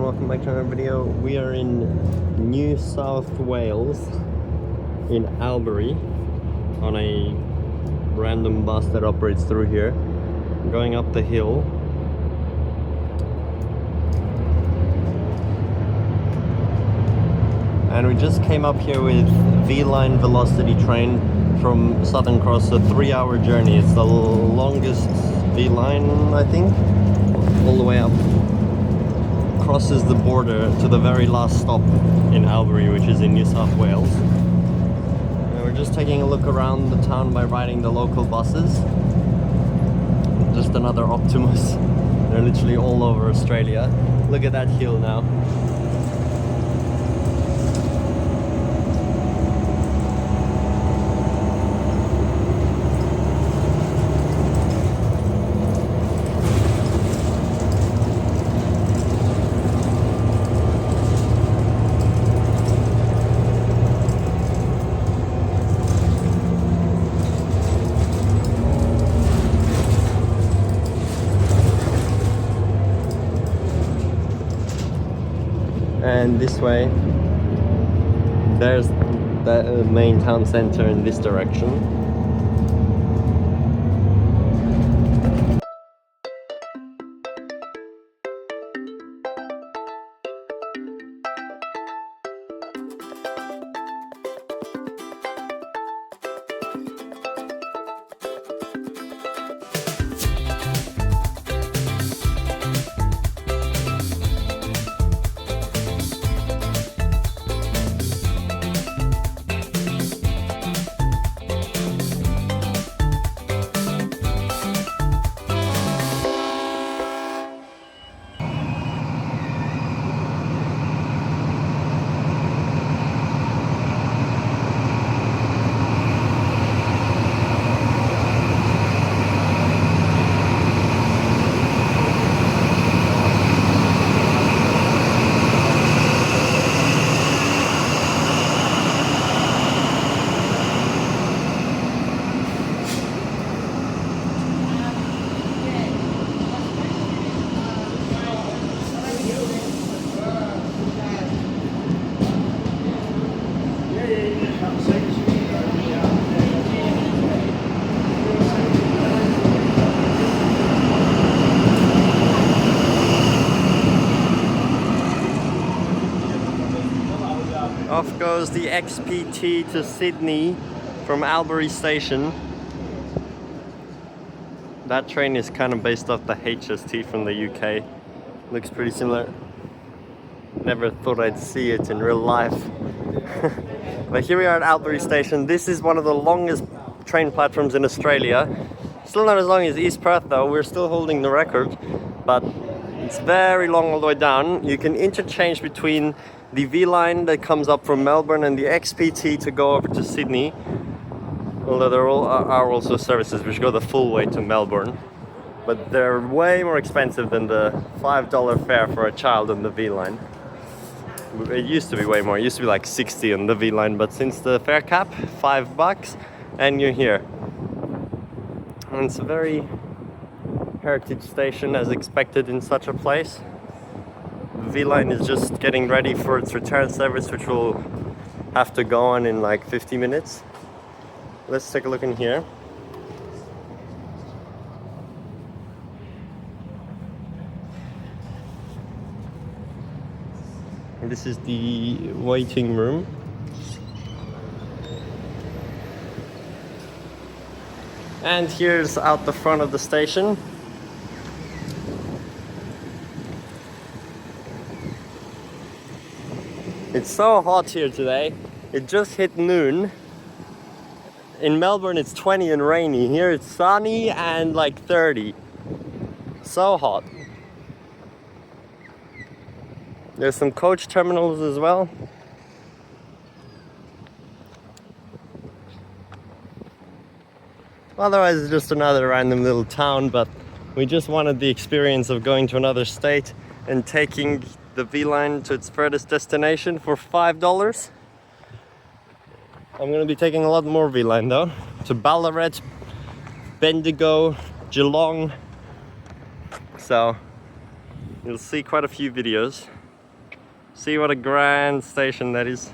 welcome back to another video. We are in New South Wales in Albury on a random bus that operates through here, going up the hill. And we just came up here with V-Line VLocity train from Southern Cross, a 3-hour journey. It's the longest V-Line, I think, all the way up. Crosses the border to the very last stop in Albury, which is in New South Wales. And we're just taking a look around the town by riding the local buses. Just another Optimus. They're literally all over Australia. Look at that hill now. And this way, there's the main town center in this direction. Off goes the XPT to Sydney from Albury Station. That train is kind of based off the HST from the UK. Looks pretty similar. Never thought I'd see it in real life. But here we are at Albury Station. This is one of the longest train platforms in Australia. Still not as long as East Perth though. We're still holding the record, but it's very long all the way down. You can interchange between the V-Line that comes up from Melbourne and the XPT to go over to Sydney. Although there are also services which go the full way to Melbourne. But they're way more expensive than the $5 fare for a child on the V-Line. It used to be way more. It used to be like 60 on the V-Line, but since the fare cap, $5 and you're here. And it's a very heritage station as expected in such a place. The V-Line is just getting ready for its return service, which will have to go on in like 50 minutes. Let's take a look in here. And this is the waiting room. And here's out the front of the station. It's so hot here today. It just hit noon. In Melbourne it's 20 and rainy. Here it's sunny and like 30. So hot. There's some coach terminals as well. Otherwise it's just another random little town, but we just wanted the experience of going to another state and taking the V-Line to its furthest destination for $5. I'm going to be taking a lot more V-Line though, to Ballarat, Bendigo, Geelong. So you'll see quite a few videos. See what a grand station that is.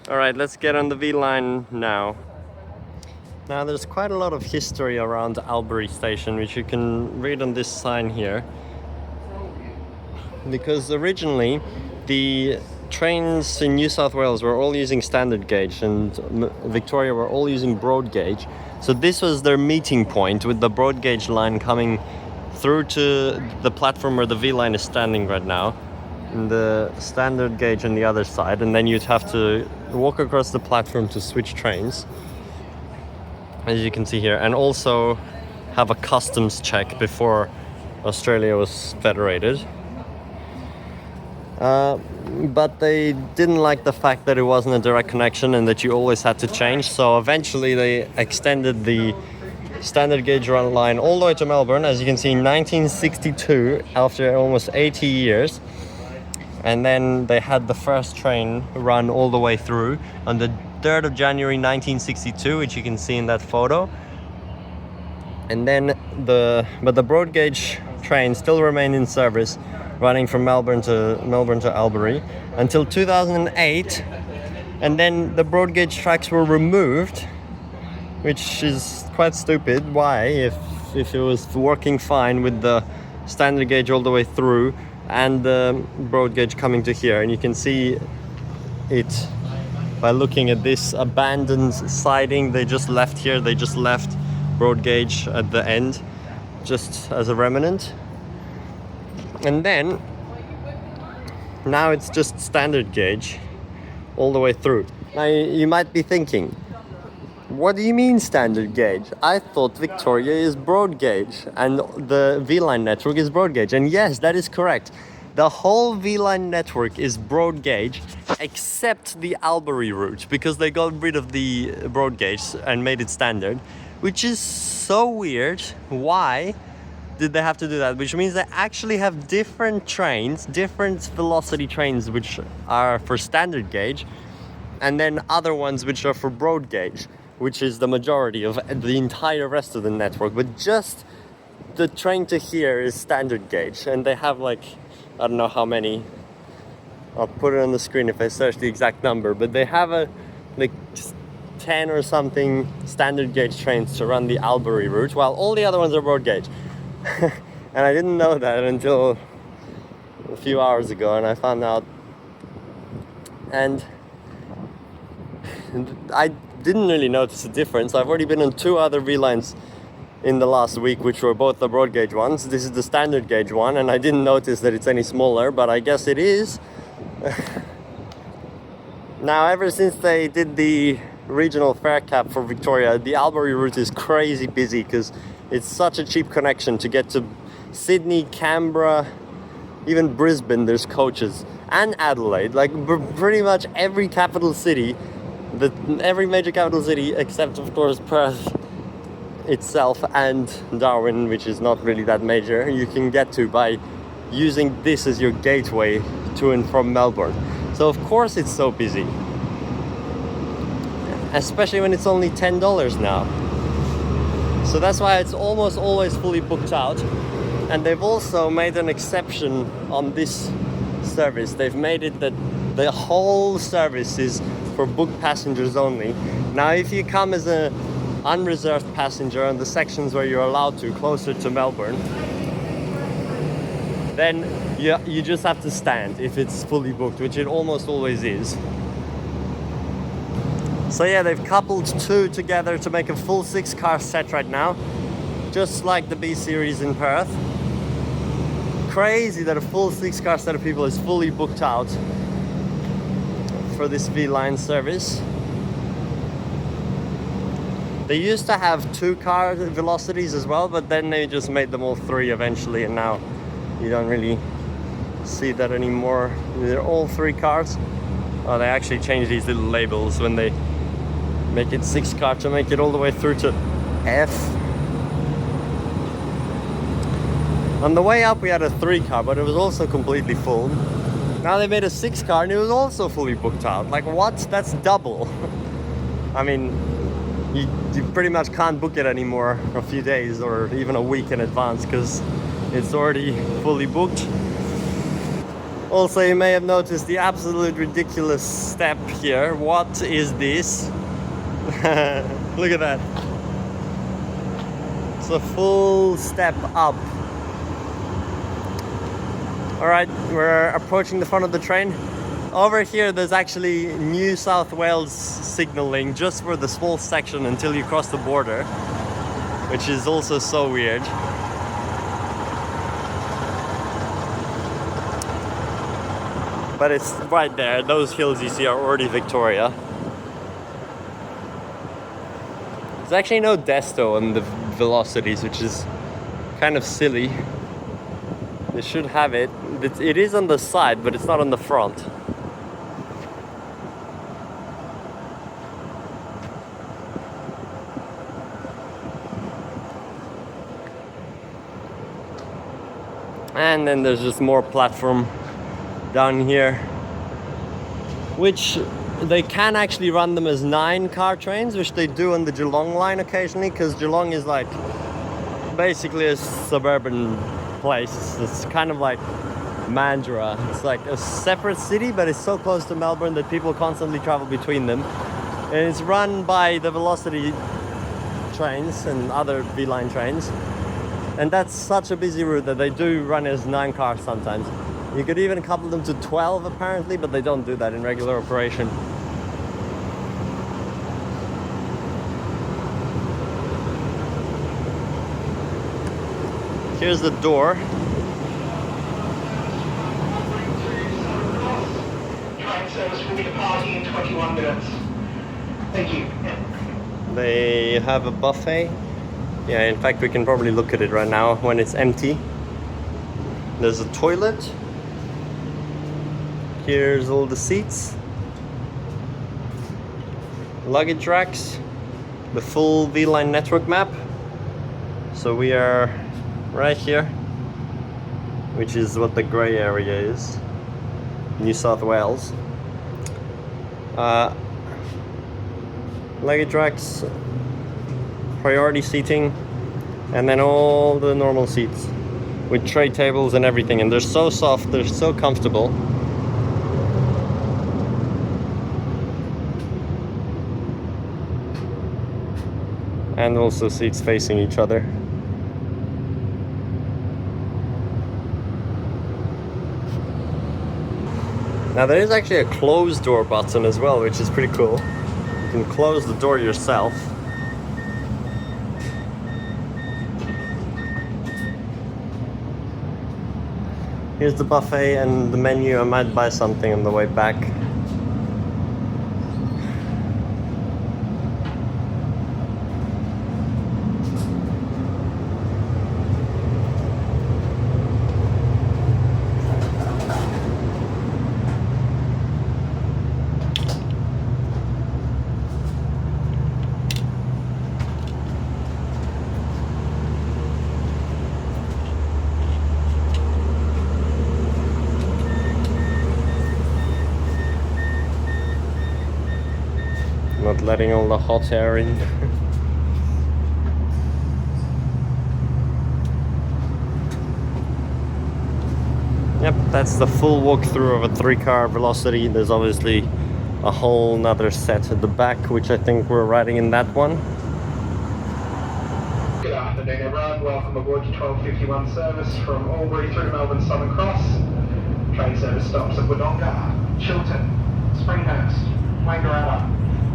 Alright, let's get on the V line now. Now there's quite a lot of history around Albury Station, which you can read on this sign here. Because originally the trains in New South Wales were all using standard gauge and Victoria were all using broad gauge. So this was their meeting point, with the broad gauge line coming through to the platform where the V line is standing right now, and the standard gauge on the other side, and then you'd have to walk across the platform to switch trains, as you can see here, and also have a customs check before Australia was federated. But they didn't like the fact that it wasn't a direct connection and that you always had to change, so eventually they extended the standard gauge line all the way to Melbourne, as you can see, in 1962, after almost 80 years. And then they had the first train run all the way through on the 3rd of January 1962, which you can see in that photo. And then the broad gauge train still remained in service, running from Melbourne to Albury until 2008. And then the broad gauge tracks were removed, which is quite stupid. Why? If it was working fine with the standard gauge all the way through and the broad gauge coming to here. And you can see it by looking at this abandoned siding they just left here. They just left broad gauge at the end, just as a remnant. And then now it's just standard gauge all the way through. Now you might be thinking, what do you mean standard gauge? I thought Victoria is broad gauge and the V-Line network is broad gauge. And yes, that is correct. The whole V-Line network is broad gauge except the Albury route, because they got rid of the broad gauge and made it standard, which is so weird. Why did they have to do that? Which means they actually have different trains, different VLocity trains, which are for standard gauge, and then other ones which are for broad gauge, which is the majority of the entire rest of the network. But just the train to here is standard gauge, and they have like, I don't know how many, I'll put it on the screen if I search the exact number, but they have like 10 or something standard gauge trains to run the Albury route, while all the other ones are broad gauge. And I didn't know that until a few hours ago, and I found out. And I didn't really notice the difference. I've already been on 2 other V-lines in the last week, which were both the broad gauge ones. This is the standard gauge one, and I didn't notice that it's any smaller, but I guess it is. Now, ever since they did the regional fare cap for Victoria, the Albury route is crazy busy, because it's such a cheap connection to get to Sydney, Canberra, even Brisbane. There's coaches, and Adelaide, like pretty much every capital city, every major capital city except of course Perth itself and Darwin, which is not really that major, you can get to by using this as your gateway to and from Melbourne. So of course it's so busy, especially when it's only $10 now. So that's why it's almost always fully booked out. And they've also made an exception on this service. They've made it that the whole service is for booked passengers only. Now if you come as an unreserved passenger on the sections where you're allowed to, closer to Melbourne, then you just have to stand if it's fully booked, which it almost always is. So yeah, they've coupled 2 together to make a full 6-car set right now, just like the B series in Perth. Crazy that a full 6-car set of people is fully booked out for this V-Line service. They used to have 2-car VLocities as well, but then they just made them all 3 eventually, and now you don't really see that anymore. They're all 3 cars. Oh, they actually changed these little labels when they make it 6-car to make it all the way through to F. On the way up we had a 3-car, but it was also completely full. Now they made a 6-car and it was also fully booked out. Like what? That's double. I mean, you pretty much can't book it anymore a few days or even a week in advance, because it's already fully booked. Also, you may have noticed the absolute ridiculous step here. What is this? Look at that. It's a full step up. Alright, we're approaching the front of the train. Over here there's actually New South Wales signaling just for the small section until you cross the border, which is also so weird. But it's right there. Those hills you see are already Victoria. There's actually no desto on the VLocities, which is kind of silly. They should have it. It is on the side, but it's not on the front. And then there's just more platform down here, which they can actually run them as 9-car trains, which they do on the Geelong line occasionally, because Geelong is like basically a suburban place. It's kind of like Mandurah. It's like a separate city, but it's so close to Melbourne that people constantly travel between them. And it's run by the VLocity trains and other V-line trains. And that's such a busy route that they do run as 9 cars sometimes. You could even couple them to 12 apparently, but they don't do that in regular operation. Here's the door. Train service will be departing in 21 minutes. Thank you. They have a buffet. Yeah, in fact we can probably look at it right now when it's empty. There's a toilet. Here's all the seats. Luggage racks. The full V-Line network map. So we are right here, which is what the grey area is. New South Wales. Luggage racks, priority seating, and then all the normal seats with tray tables and everything, and they're so soft, they're so comfortable. And also seats facing each other. Now there is actually a closed door button as well, which is pretty cool. You can close the door yourself. Here's the buffet and the menu. I might buy something on the way back. Not letting all the hot air in. Yep, that's the full walkthrough of a 3-car VLocity. There's obviously a whole nother set at the back, which I think we're riding in that one. Good afternoon everyone, welcome aboard your 1251 service from Albury through to Melbourne Southern Cross. Train service stops at Wodonga, Chiltern, Springhurst, Wangaratta,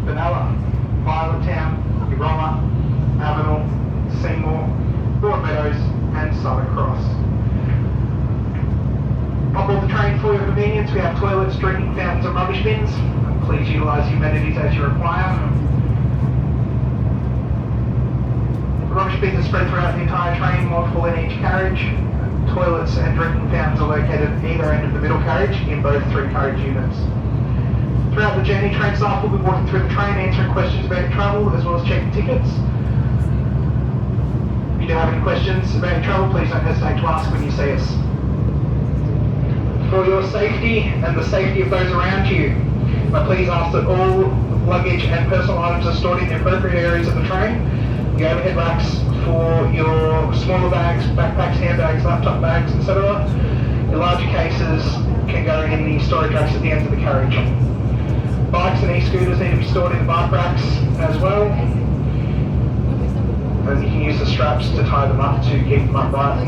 Benalla, Violettown, Eurolla, Avenel, Seymour, Broadmeadows and Southern Cross. Aboard the train for your convenience, we have toilets, drinking fountains and rubbish bins. Please utilise the amenities as you require. The rubbish bins are spread throughout the entire train, multiple in each carriage. Toilets and drinking fountains are located at either end of the middle carriage in both 3-carriage units. Throughout the journey, train staff will be walking through the train, answering questions about your travel, as well as checking tickets. If you do have any questions about your travel, please don't hesitate to ask when you see us. For your safety and the safety of those around you, I please ask that all luggage and personal items are stored in the appropriate areas of the train. The overhead racks for your smaller bags, backpacks, handbags, laptop bags, etc. Your larger cases can go in the storage racks at the ends of the carriage. Bikes and e-scooters need to be stored in the bike racks as well. And you can use the straps to tie them up to keep them upright.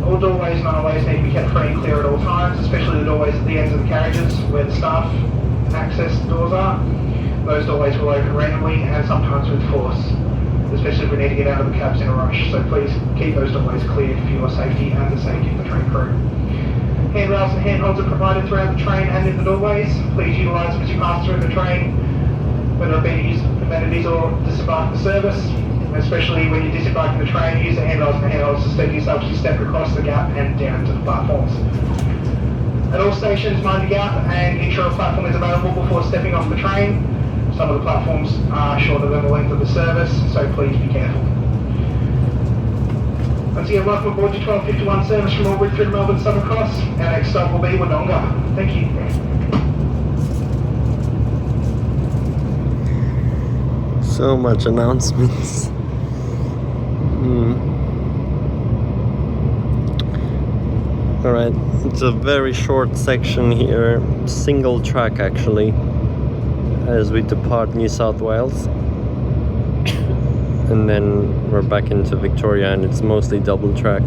All doorways and aisleways need to be kept free and clear at all times, especially the doorways at the ends of the carriages where the staff access doors are. Those doorways will open randomly and sometimes with force, especially if we need to get out of the cabs in a rush. So please keep those doorways cleared for your safety and the safety of the train crew. Handrails and handholds are provided throughout the train and in the doorways. Please utilise them as you pass through the train, whether it be to use amenities or disembark the service. Especially when you're disembarking the train, use the handrails and handholds to steady yourself as you step across the gap and down to the platforms. At all stations, mind the gap and ensure a platform is available before stepping off the train. Some of the platforms are shorter than the length of the service, so please be careful. Once again, welcome aboard your 1251 service from Albury through to Melbourne Southern Cross. Our next stop will be Wodonga. Thank you. So much announcements. Alright, it's a very short section here, single track actually, as we depart New South Wales. And then we're back into Victoria and it's mostly double track.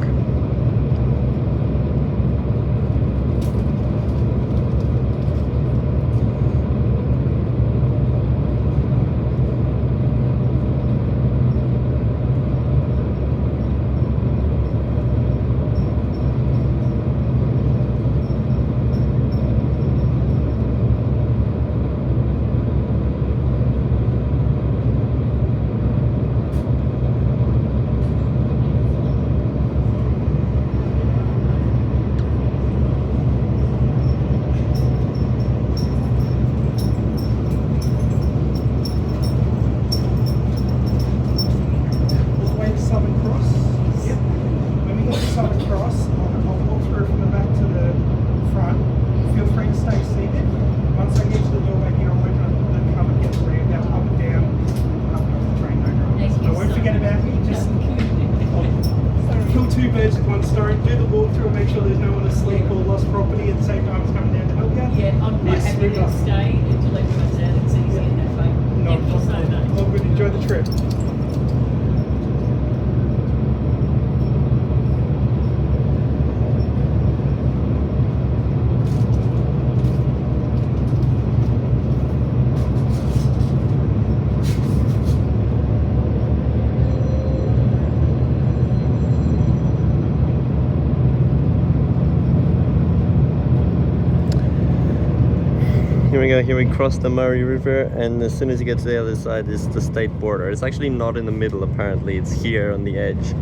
Here we cross the Murray River, and as soon as you get to the other side is the state border. It's actually not in the middle apparently, it's here on the edge.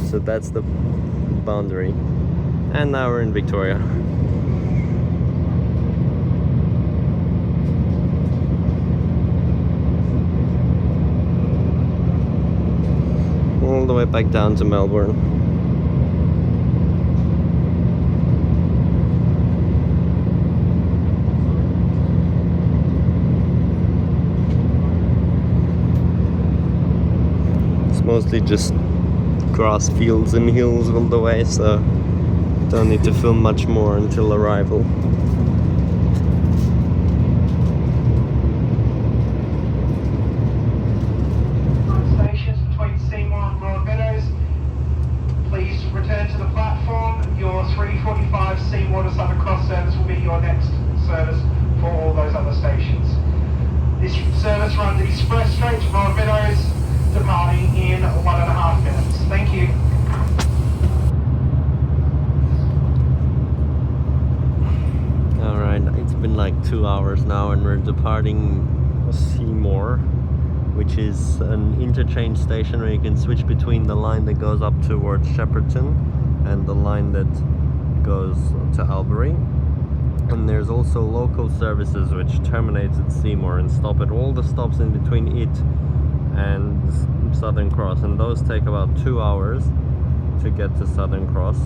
So that's the boundary. And now we're in Victoria. All the way back down to Melbourne. Mostly just grass fields and hills all the way, so don't need to film much more until arrival. Stations between Seymour and Broadmeadows. Please return to the platform. Your 3:45 Seymour to Southern Cross service will be your next service for all those other stations. This service runs express straight to Broadmeadows, departing in 1.5 minutes. Thank you. Alright, it's been like 2 hours now and we're departing Seymour, which is an interchange station where you can switch between the line that goes up towards Shepparton and the line that goes to Albury. And there's also local services which terminates at Seymour and stop at all the stops in between it and Southern Cross, and those take about 2 hours to get to Southern Cross.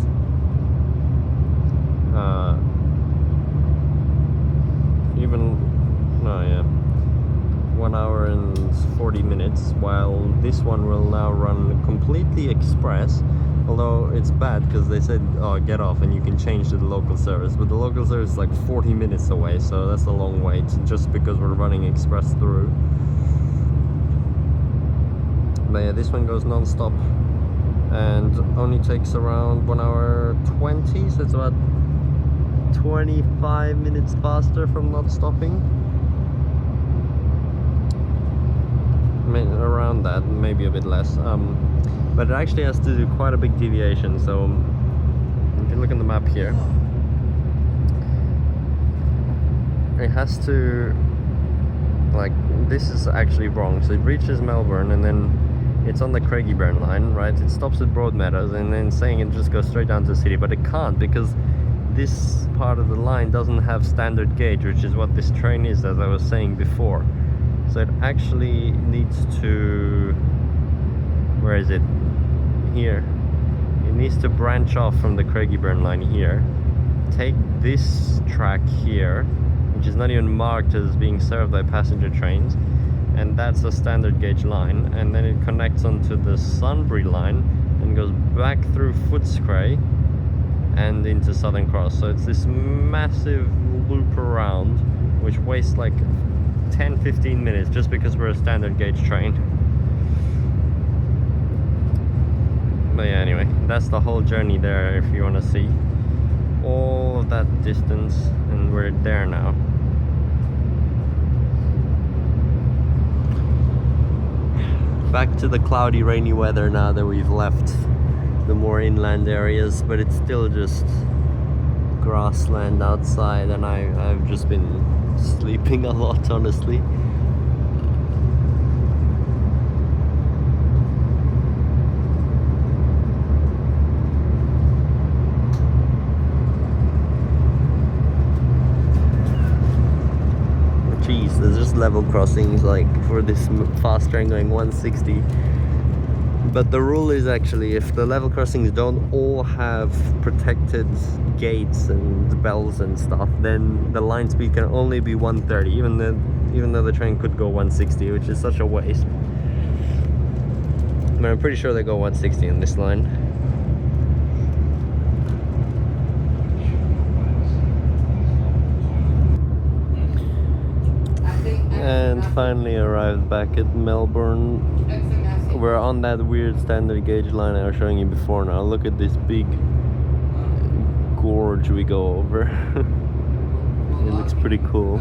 1 hour and 40 minutes, while this one will now run completely express Although it's bad because they said, oh, get off and you can change to the local service. But the local service is like 40 minutes away, so that's a long wait just because we're running express through. But yeah, this one goes non-stop and only takes around 1 hour 20, so it's about 25 minutes faster from not stopping. Around that, maybe a bit less. But it actually has to do quite a big deviation, so you can look on the map here. It has to, like, this is actually wrong. So it reaches Melbourne and then it's on the Craigieburn line, right? It stops at Broadmeadows and then saying it just goes straight down to the city, but it can't because this part of the line doesn't have standard gauge, which is what this train is, as I was saying before. So it actually needs to, where is it? Here. It needs to branch off from the Craigieburn line here, take this track here, which is not even marked as being served by passenger trains, and that's a standard gauge line, and then it connects onto the Sunbury line and goes back through Footscray and into Southern Cross. So it's this massive loop around, which wastes like 10-15 minutes just because we're a standard gauge train. But yeah, anyway, that's the whole journey there if you want to see all of that distance, and we're there now. Back to the cloudy, rainy weather now that we've left the more inland areas, but it's still just grassland outside, and I've just been sleeping a lot, honestly. Jeez, there's just level crossings like for this fast train going 160. But the rule is actually, if the level crossings don't all have protected gates and bells and stuff, then the line speed can only be 130, even though the train could go 160, which is such a waste. But I'm pretty sure they go 160 in this line. And finally arrived back at Melbourne. We're on that weird standard gauge line I was showing you before now. Look at this big gorge we go over. It looks pretty cool.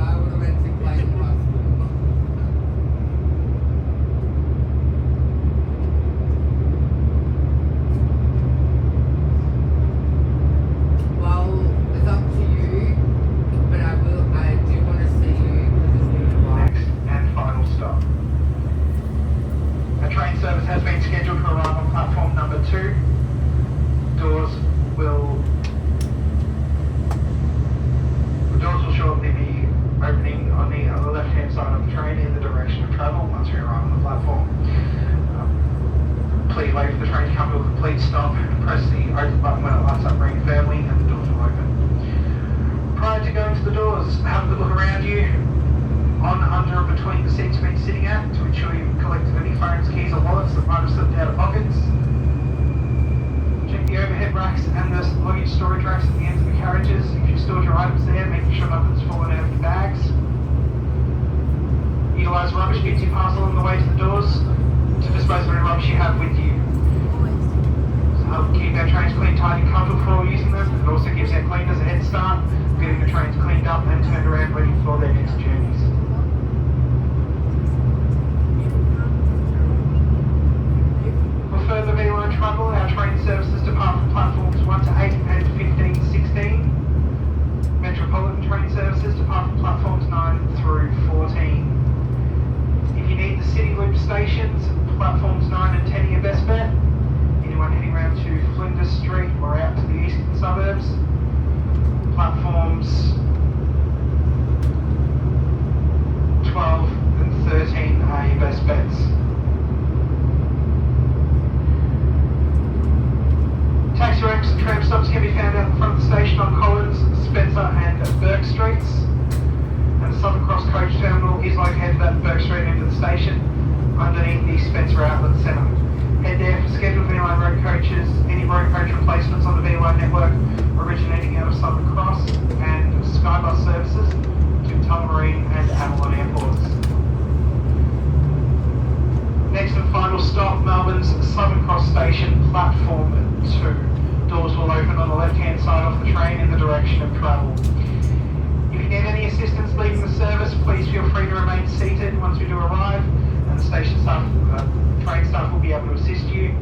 Head there for scheduled V-Line road coaches, any road coach replacements on the V-Line network originating out of Southern Cross, and Skybus services to Tullamarine and Avalon airports. Next and final stop, Melbourne's Southern Cross Station, platform 2. Doors will open on the left-hand side of the train in the direction of travel. If you need any assistance leaving the service, please feel free to remain seated once we do arrive, and the station staff, train staff will be able to assist you.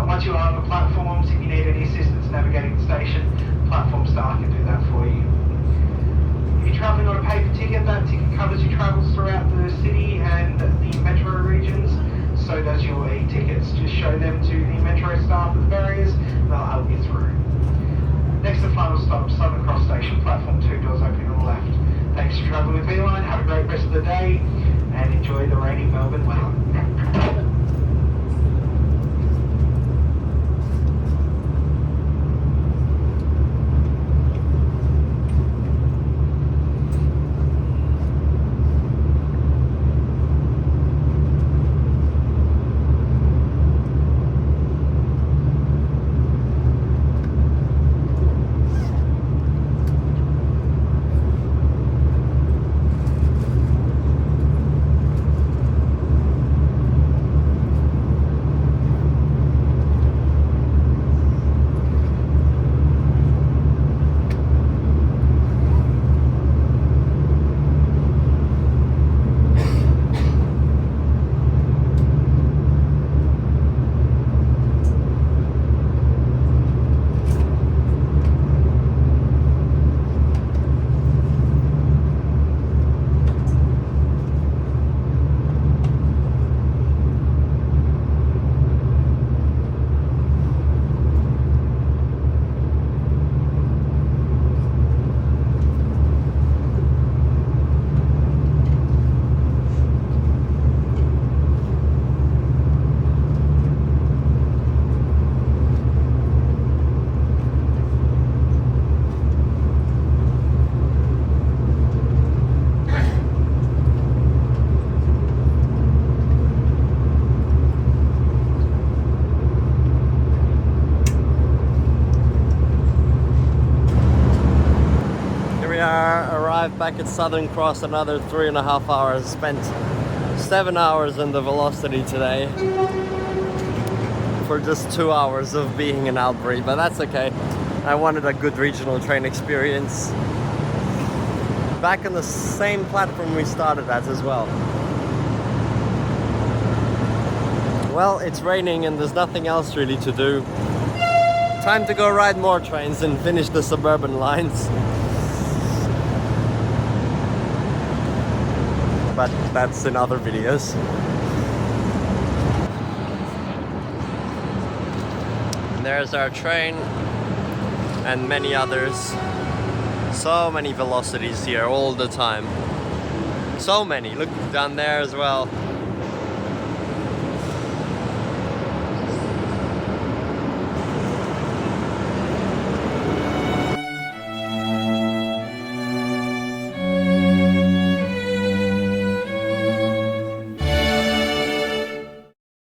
Once you are on the platforms, if you need any assistance navigating the station, platform staff can do that for you. If you're travelling on a paper ticket, that ticket covers your travels throughout the city and the metro regions. So does your e-tickets. Just show them to the metro staff at the barriers, and they'll help you through. Next and final stop, Southern Cross Station, platform 2, doors opening on the left. Thanks for travelling with V-Line, have a great rest of the day, and enjoy the rainy Melbourne weather. Arrived back at Southern Cross, another 3.5 hours. Spent 7 hours in the VLocity today for just 2 hours of being in Albury, but that's okay. I wanted a good regional train experience. Back on the same platform we started at as well. Well, it's raining and there's nothing else really to do. Time to go ride more trains and finish the suburban lines. But that's in other videos. And there's our train and many others. So many VLocities here all the time. So many. Look down there as well.